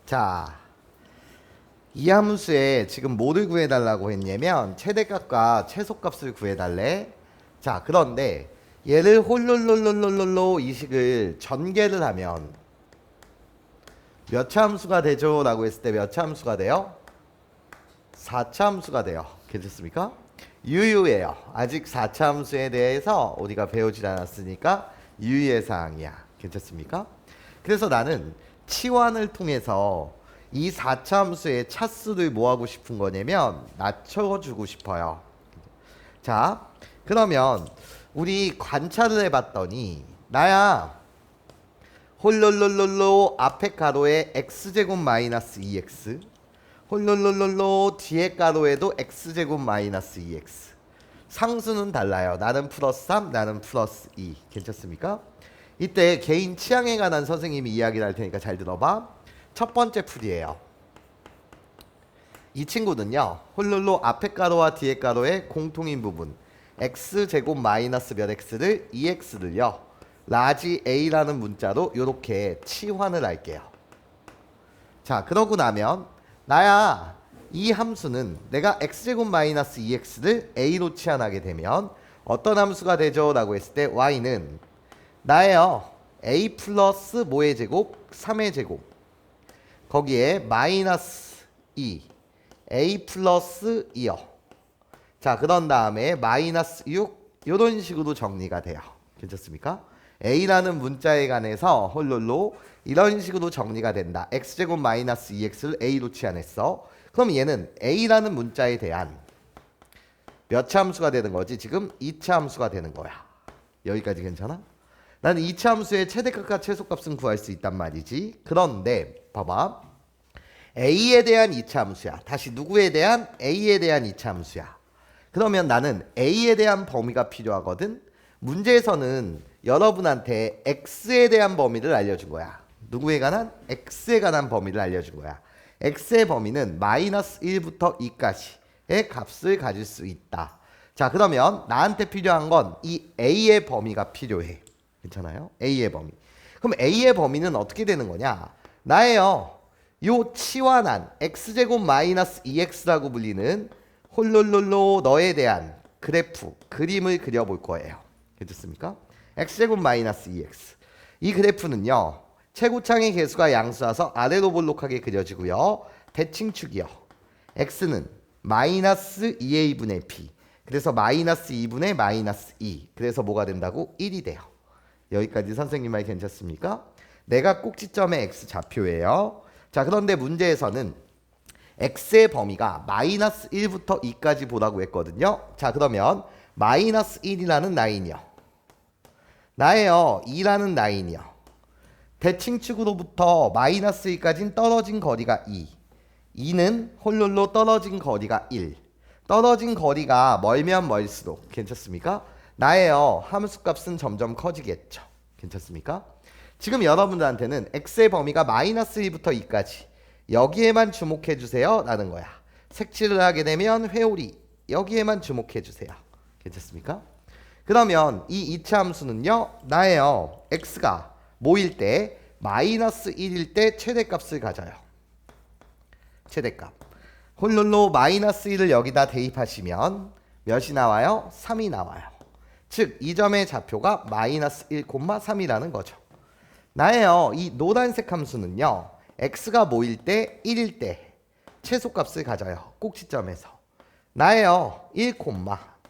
자, 이 함수에 지금 뭐를 구해달라고 했냐면 최대값과 최소값을 구해달래. 자, 그런데 얘를 홀롤롤롤롤롤로 이 식을 전개를 하면 몇 차 함수가 되죠? 라고 했을 때 몇 차 함수가 돼요? 4차 함수가 돼요. 괜찮습니까? 유유예요. 아직 4차 함수에 대해서 우리가 배우지 않았으니까 유유의 사항이야. 괜찮습니까? 그래서 나는 치환을 통해서 이 4차 함수의 차수를 뭐 하고 싶은 거냐면 낮춰주고 싶어요. 자, 그러면 우리 관찰을 해봤더니 나야 홀롤롤롤로 앞에 가로에 x제곱 마이너스 2x 홀롤롤롤로 뒤에 가로에도 x제곱 마이너스 2x 상수는 달라요. 나는 플러스 3 나는 플러스 2 괜찮습니까? 이때 개인 취향에 관한 선생님이 이야기를 할 테니까 잘 들어봐. 첫 번째 풀이에요. 이 친구는요 홀롤로 앞에 가로와 뒤에 가로의 공통인 부분 x제곱 마이너스 몇 x를 2x를요 라지 a라는 문자로 이렇게 치환을 할게요. 자, 그러고 나면 나야 이 함수는 내가 x제곱 마이너스 2x를 a로 치환하게 되면 어떤 함수가 되죠? 라고 했을 때 y는 나예요 a 플러스 뭐의 제곱? 3의 제곱 거기에 마이너스 2 a 플러스 2요. 자, 그런 다음에 마이너스 6 이런 식으로 정리가 돼요. 괜찮습니까? a라는 문자에 관해서 홀롤로 이런 식으로 정리가 된다. x제곱 마이너스 2x를 a로 치환했어. 그럼 얘는 a라는 문자에 대한 몇 차 함수가 되는 거지? 지금 2차 함수가 되는 거야. 여기까지 괜찮아? 나는 2차 함수의 최대값과 최소값은 구할 수 있단 말이지. 그런데 봐봐. a에 대한 2차 함수야. 다시 누구에 대한? a에 대한 2차 함수야. 그러면 나는 a에 대한 범위가 필요하거든. 문제에서는 여러분한테 x에 대한 범위를 알려준 거야. 누구에 관한? x에 관한 범위를 알려준 거야. x의 범위는 마이너스 1부터 2까지의 값을 가질 수 있다. 자, 그러면 나한테 필요한 건 이 a의 범위가 필요해. 괜찮아요? a의 범위. 그럼 a의 범위는 어떻게 되는 거냐? 나예요. 요 치환한 x제곱 마이너스 2x라고 불리는 홀롤롤로 너에 대한 그래프, 그림을 그려볼 거예요. 괜찮습니까? x제곱 마이너스 2x. 이 그래프는요. 최고창의 개수가 양수라서 아래로 볼록하게 그려지고요. 대칭축이요. x는 마이너스 2a분의 p. 그래서 마이너스 2분의 마이너스 2. 그래서 뭐가 된다고? 1이 돼요. 여기까지 선생님 말 괜찮습니까? 내가 꼭지점의 x 좌표예요. 자, 그런데 문제에서는 x의 범위가 마이너스 1부터 2까지 보라고 했거든요. 자, 그러면 마이너스 1이라는 라인이요. 나예요. 2라는 라인이요. 대칭축으로부터 마이너스 1까지는 떨어진 거리가 2. 2는 홀롤로 떨어진 거리가 1. 떨어진 거리가 멀면 멀수록 괜찮습니까? 나예요. 함수값은 점점 커지겠죠. 괜찮습니까? 지금 여러분들한테는 x의 범위가 마이너스 1부터 2까지 여기에만 주목해 주세요 라는 거야. 색칠을 하게 되면 회오리 여기에만 주목해 주세요. 괜찮습니까? 그러면 이 2차 함수는요 나예요. x가 뭐일 때? 마이너스 1일 때 최대값을 가져요. 최대값 홀롤로 마이너스 1을 여기다 대입하시면 몇이 나와요? 3이 나와요. 즉 이 점의 좌표가 마이너스 1,3이라는 거죠. 나예요. 이 노란색 함수는요. x가 뭐일 때? 1일 때 최소값을 가져요. 꼭지점에서. 나예요. 1,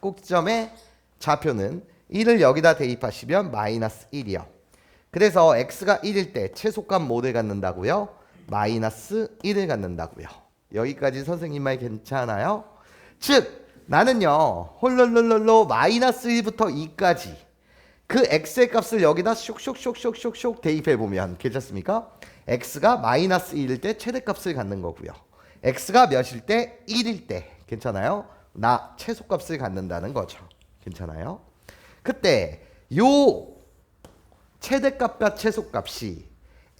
꼭지점의 좌표는 1을 여기다 대입하시면 마이너스 1이요. 그래서 x가 1일 때 최소값 뭐를 갖는다고요? 마이너스 1을 갖는다고요. 여기까지 선생님 말 괜찮아요? 즉 나는요. 홀롤롤롤로 마이너스 1부터 2까지 그 x의 값을 여기다 슉슉슉슉슉슉 대입해보면 괜찮습니까? x가 마이너스 1일 때 최대값을 갖는 거고요. x가 몇일 때? 1일 때 괜찮아요? 나 최소값을 갖는다는 거죠. 괜찮아요? 그때 요 최대값과 최소값이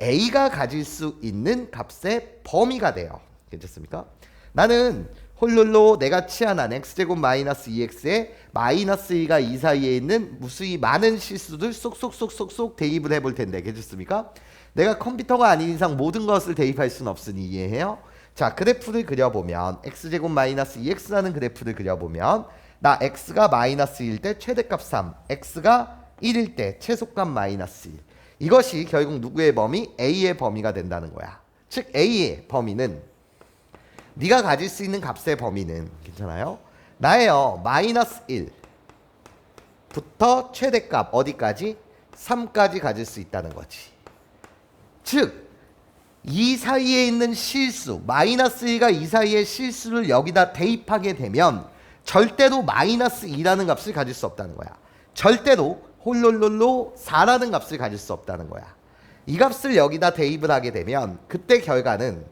a가 가질 수 있는 값의 범위가 돼요. 괜찮습니까? 나는 홀롤로 내가 치환한 x제곱 마이너스 2x에 마이너스 2가 이 사이에 있는 무수히 많은 실수들 쏙쏙쏙쏙쏙 대입을 해볼 텐데 괜찮습니까? 내가 컴퓨터가 아닌 이상 모든 것을 대입할 수는 없으니 이해해요? 자, 그래프를 그려보면 x제곱 마이너스 2x라는 그래프를 그려보면 나 x가 마이너스 1일 때 최대값 3, x가 1일 때 최소값 마이너스 1. 이것이 결국 누구의 범위? a의 범위가 된다는 거야. 즉 a의 범위는 네가 가질 수 있는 값의 범위는 괜찮아요? 나예요. 마이너스 1부터 최대값 어디까지? 3까지 가질 수 있다는 거지. 즉 이 사이에 있는 실수 마이너스 1과 이 사이의 실수를 여기다 대입하게 되면 절대로 마이너스 2라는 값을 가질 수 없다는 거야. 절대로 홀롤롤로 4라는 값을 가질 수 없다는 거야. 이 값을 여기다 대입을 하게 되면 그때 결과는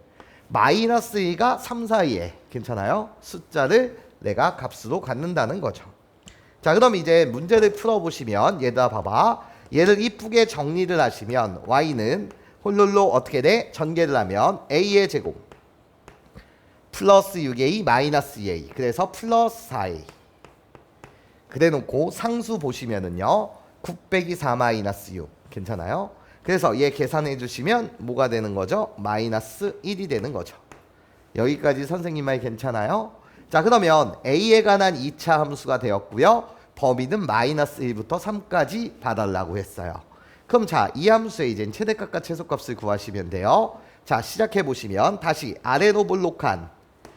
마이너스 1과 3 사이에 괜찮아요? 숫자를 내가 값으로 갖는다는 거죠. 자, 그럼 이제 문제를 풀어보시면 얘들아 봐봐. 얘를 이쁘게 정리를 하시면 y는 홀롤로 어떻게 돼? 전개를 하면 a의 제곱 플러스 6a 마이너스 2a 그래서 플러스 4a 그래 놓고 상수 보시면은요 9 빼기 4 마이너스 6 괜찮아요? 그래서 얘 계산해 주시면 뭐가 되는 거죠? 마이너스 1이 되는 거죠. 여기까지 선생님 말 괜찮아요? 자, 그러면 a에 관한 2차 함수가 되었고요. 범위는 마이너스 1부터 3까지 봐달라고 했어요. 그럼 자, 이 함수의 이제 최대값과 최소값을 구하시면 돼요. 자, 시작해 보시면 다시 아래로 볼록한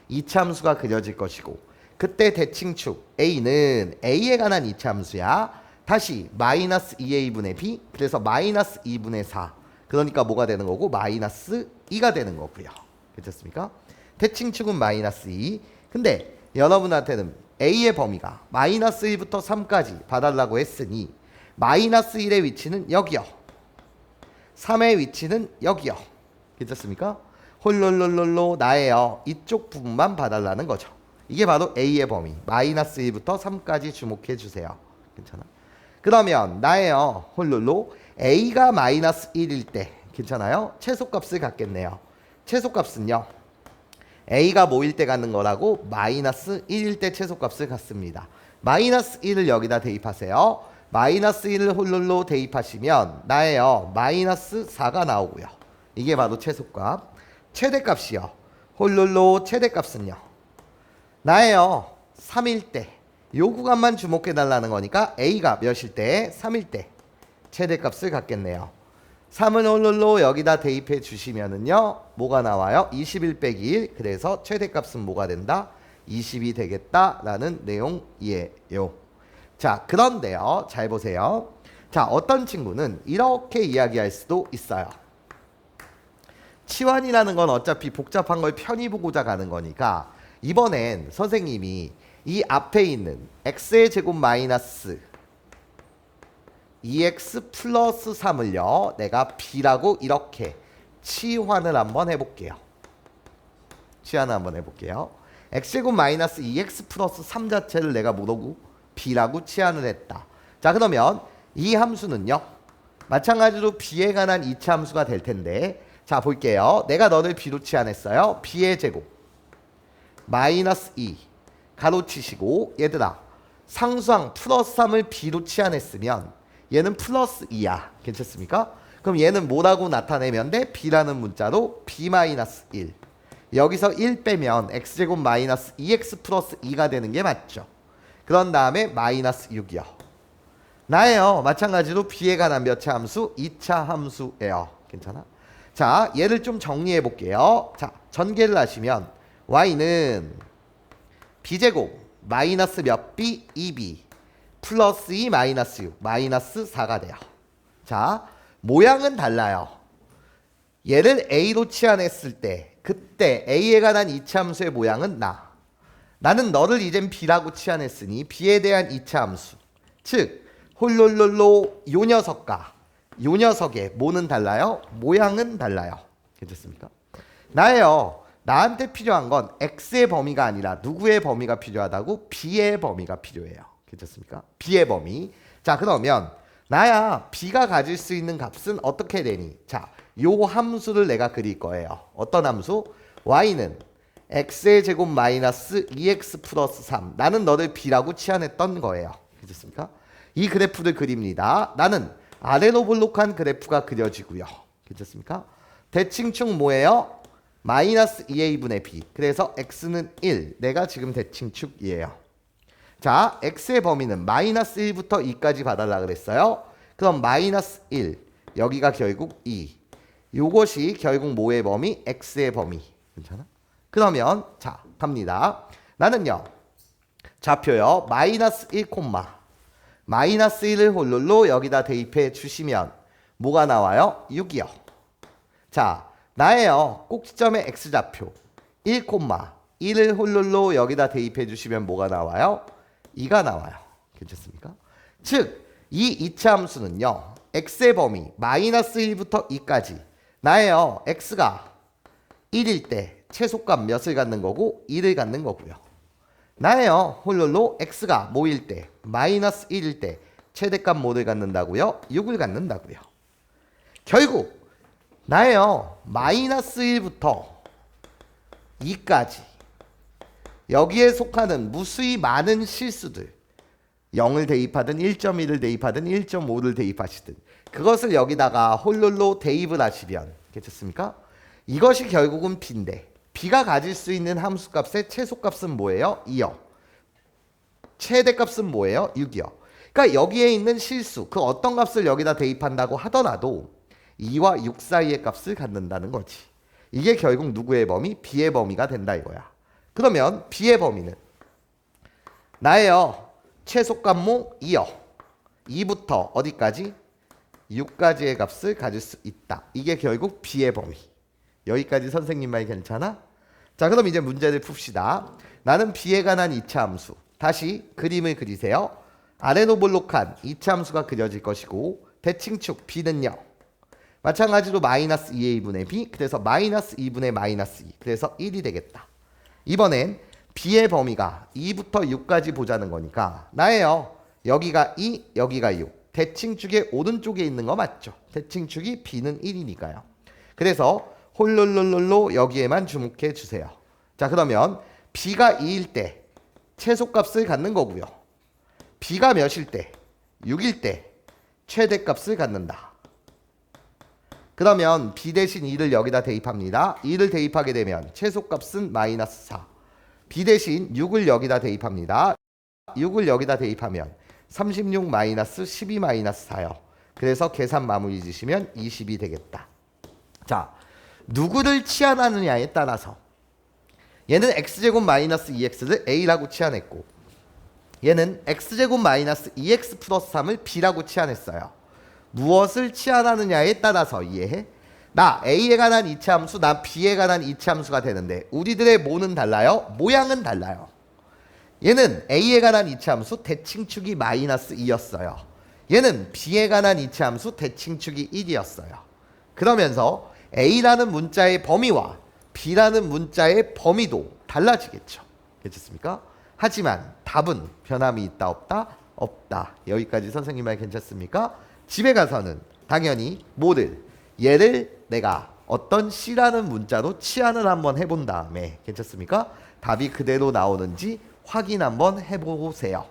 2차 함수가 그려질 것이고 그때 대칭축 a는 a에 관한 2차 함수야. 다시 마이너스 2a분의 b 그래서 마이너스 2분의 4 그러니까 뭐가 되는 거고 마이너스 2가 되는 거고요. 괜찮습니까? 대칭축은 마이너스 2 근데 여러분한테는 a의 범위가 마이너스 1부터 3까지 봐달라고 했으니 마이너스 1의 위치는 여기요. 3의 위치는 여기요. 괜찮습니까? 홀롤롤롤로 나예요. 이쪽 부분만 봐달라는 거죠. 이게 바로 a의 범위 마이너스 1부터 3까지 주목해 주세요. 괜찮아? 그러면 나예요. 홀롤로 a가 마이너스 1일 때 괜찮아요? 최소값을 갖겠네요. 최소값은요. a가 뭐일 때 갖는 거라고? 마이너스 1일 때 최소값을 갖습니다. 마이너스 1을 여기다 대입하세요. 마이너스 1을 홀롤로 대입하시면 나예요. 마이너스 4가 나오고요. 이게 바로 최소값. 최대값이요. 홀롤로 최대값은요. 나예요. 3일 때. 요 구간만 주목해 달라는 거니까 a가 몇일 때? 3일 때. 최대값을 갖겠네요. 3은 홀롤로 여기다 대입해 주시면은요. 뭐가 나와요? 21 빼기 1. 그래서 최대값은 뭐가 된다? 20이 되겠다라는 내용이에요. 자, 그런데요. 잘 보세요. 자, 어떤 친구는 이렇게 이야기할 수도 있어요. 치환이라는 건 어차피 복잡한 걸 편히 보고자 가는 거니까 이번엔 선생님이 이 앞에 있는 x의 제곱 마이너스 2x 플러스 3을요. 내가 b라고 이렇게 치환을 한번 해볼게요. 치환을 한번 해볼게요. x제곱 마이너스 2x 플러스 3 자체를 내가 뭐라고? b라고 치환을 했다. 자, 그러면 이 함수는요. 마찬가지로 b에 관한 2차 함수가 될 텐데 자, 볼게요. 내가 너를 b로 치환했어요. b의 제곱 마이너스 2 가로치시고 얘들아 상수항 플러스 3을 b로 치환했으면 얘는 플러스 2야. 괜찮습니까? 그럼 얘는 뭐라고 나타내면 돼? b라는 문자로 b 마이너스 1 여기서 1 빼면 x제곱 마이너스 2x 플러스 2가 되는 게 맞죠. 그런 다음에 마이너스 6이요. 나예요. 마찬가지로 b에 관한 몇 차 함수? 2차 함수예요. 괜찮아? 자, 얘를 좀 정리해 볼게요. 자, 전개를 하시면 y는 b제곱 마이너스 몇 b? 2b 플러스 2 마이너스 6 마이너스 4가 돼요. 자, 모양은 달라요. 얘를 a로 치환했을 때 그때 a에 관한 2차 함수의 모양은 나는 너를 이젠 b라고 치환했으니 b에 대한 2차 함수 즉 홀롤롤로 요 녀석과 요 녀석의 뭐는 달라요? 모양은 달라요. 괜찮습니까? 나예요. 나한테 필요한 건 x의 범위가 아니라 누구의 범위가 필요하다고? b의 범위가 필요해요. 괜찮습니까? b의 범위. 자, 그러면 나야 b가 가질 수 있는 값은 어떻게 되니? 자, 요 함수를 내가 그릴 거예요. 어떤 함수? y는 x의 제곱 마이너스 2x 플러스 3 나는 너를 b라고 치환했던 거예요. 괜찮습니까? 이 그래프를 그립니다. 나는 아래로 볼록한 그래프가 그려지고요. 괜찮습니까? 대칭축 뭐예요? 마이너스 2a분의 b. 그래서 x는 1. 내가 지금 대칭축이에요. 자, x의 범위는 마이너스 1부터 2까지 봐달라 그랬어요. 그럼 마이너스 1. 여기가 결국 2. 요것이 결국 뭐의 범위? x의 범위. 괜찮아? 그러면 자, 갑니다. 나는요. 좌표요. 마이너스 1, 마이너스 1을 홀로 여기다 대입해 주시면 뭐가 나와요? 6이요. 자, 나예요. 꼭지점의 x좌표 1, 1을 홀로 여기다 대입해 주시면 뭐가 나와요? 2가 나와요. 괜찮습니까? 즉, 이 이차함수는요. x의 범위 마이너스 1부터 2까지 나예요. x가 1일 때 최소값 몇을 갖는 거고 1을 갖는 거고요. 나예요. 홀로 x가 뭐일 때 마이너스 1일 때 최대값 뭐를 갖는다고요? 6을 갖는다고요. 결국 나예요. 마이너스 1부터 2까지 여기에 속하는 무수히 많은 실수들 0을 대입하든 1.1을 대입하든 1.5를 대입하시든 그것을 여기다가 홀로 대입을 하시면 괜찮습니까? 이것이 결국은 b인데 b가 가질 수 있는 함수값의 최소값은 뭐예요? 2요. 최대값은 뭐예요? 6이요. 그러니까 여기에 있는 실수 그 어떤 값을 여기다 대입한다고 하더라도 2와 6 사이의 값을 갖는다는 거지. 이게 결국 누구의 범위? b의 범위가 된다 이거야. 그러면 b의 범위는 나예요. 최소값모 2요. 2부터 어디까지? 6까지의 값을 가질 수 있다. 이게 결국 b의 범위. 여기까지 선생님 말 괜찮아? 자, 그럼 이제 문제를 풉시다. 나는 b에 관한 이차함수. 다시 그림을 그리세요. 아레노볼록한 이차함수가 그려질 것이고 대칭축 b는요. 마찬가지로 마이너스 2a분의 b. 그래서 마이너스 2분의 마이너스 2. 그래서 1이 되겠다. 이번엔 b의 범위가 2부터 6까지 보자는 거니까 나예요. 여기가 2, 여기가 6. 대칭축의 오른쪽에 있는 거 맞죠? 대칭축이 b는 1이니까요. 그래서 홀로 여기에만 주목해 주세요. 자, 그러면 b가 2일 때 최소값을 갖는 거고요. b가 몇일 때? 6일 때 최대값을 갖는다. 그러면 b 대신 2를 여기다 대입합니다. 2를 대입하게 되면 최소값은 마이너스 4. b 대신 6을 여기다 대입합니다. 6을 여기다 대입하면 36 마이너스 12 마이너스 4요. 그래서 계산 마무리 지시면 20이 되겠다. 자, 누구를 치환하느냐에 따라서 얘는 x제곱 마이너스 2x를 a라고 치환했고 얘는 x제곱 마이너스 2x 플러스 3을 b라고 치환했어요. 무엇을 치환하느냐에 따라서 이해해? 나 a에 관한 이차함수, 나 b에 관한 이차함수가 되는데 우리들의 뭐는 달라요? 모양은 달라요. 얘는 a에 관한 이차함수 대칭축이 마이너스 2였어요. 얘는 b에 관한 이차함수 대칭축이 1이었어요. 그러면서 a라는 문자의 범위와 b라는 문자의 범위도 달라지겠죠. 괜찮습니까? 하지만 답은 변함이 있다 없다? 없다. 여기까지 선생님 말 괜찮습니까? 집에 가서는 당연히 뭐를 얘를 내가 어떤 c라는 문자로 치환을 한번 해본 다음에 괜찮습니까? 답이 그대로 나오는지 확인 한번 해보세요.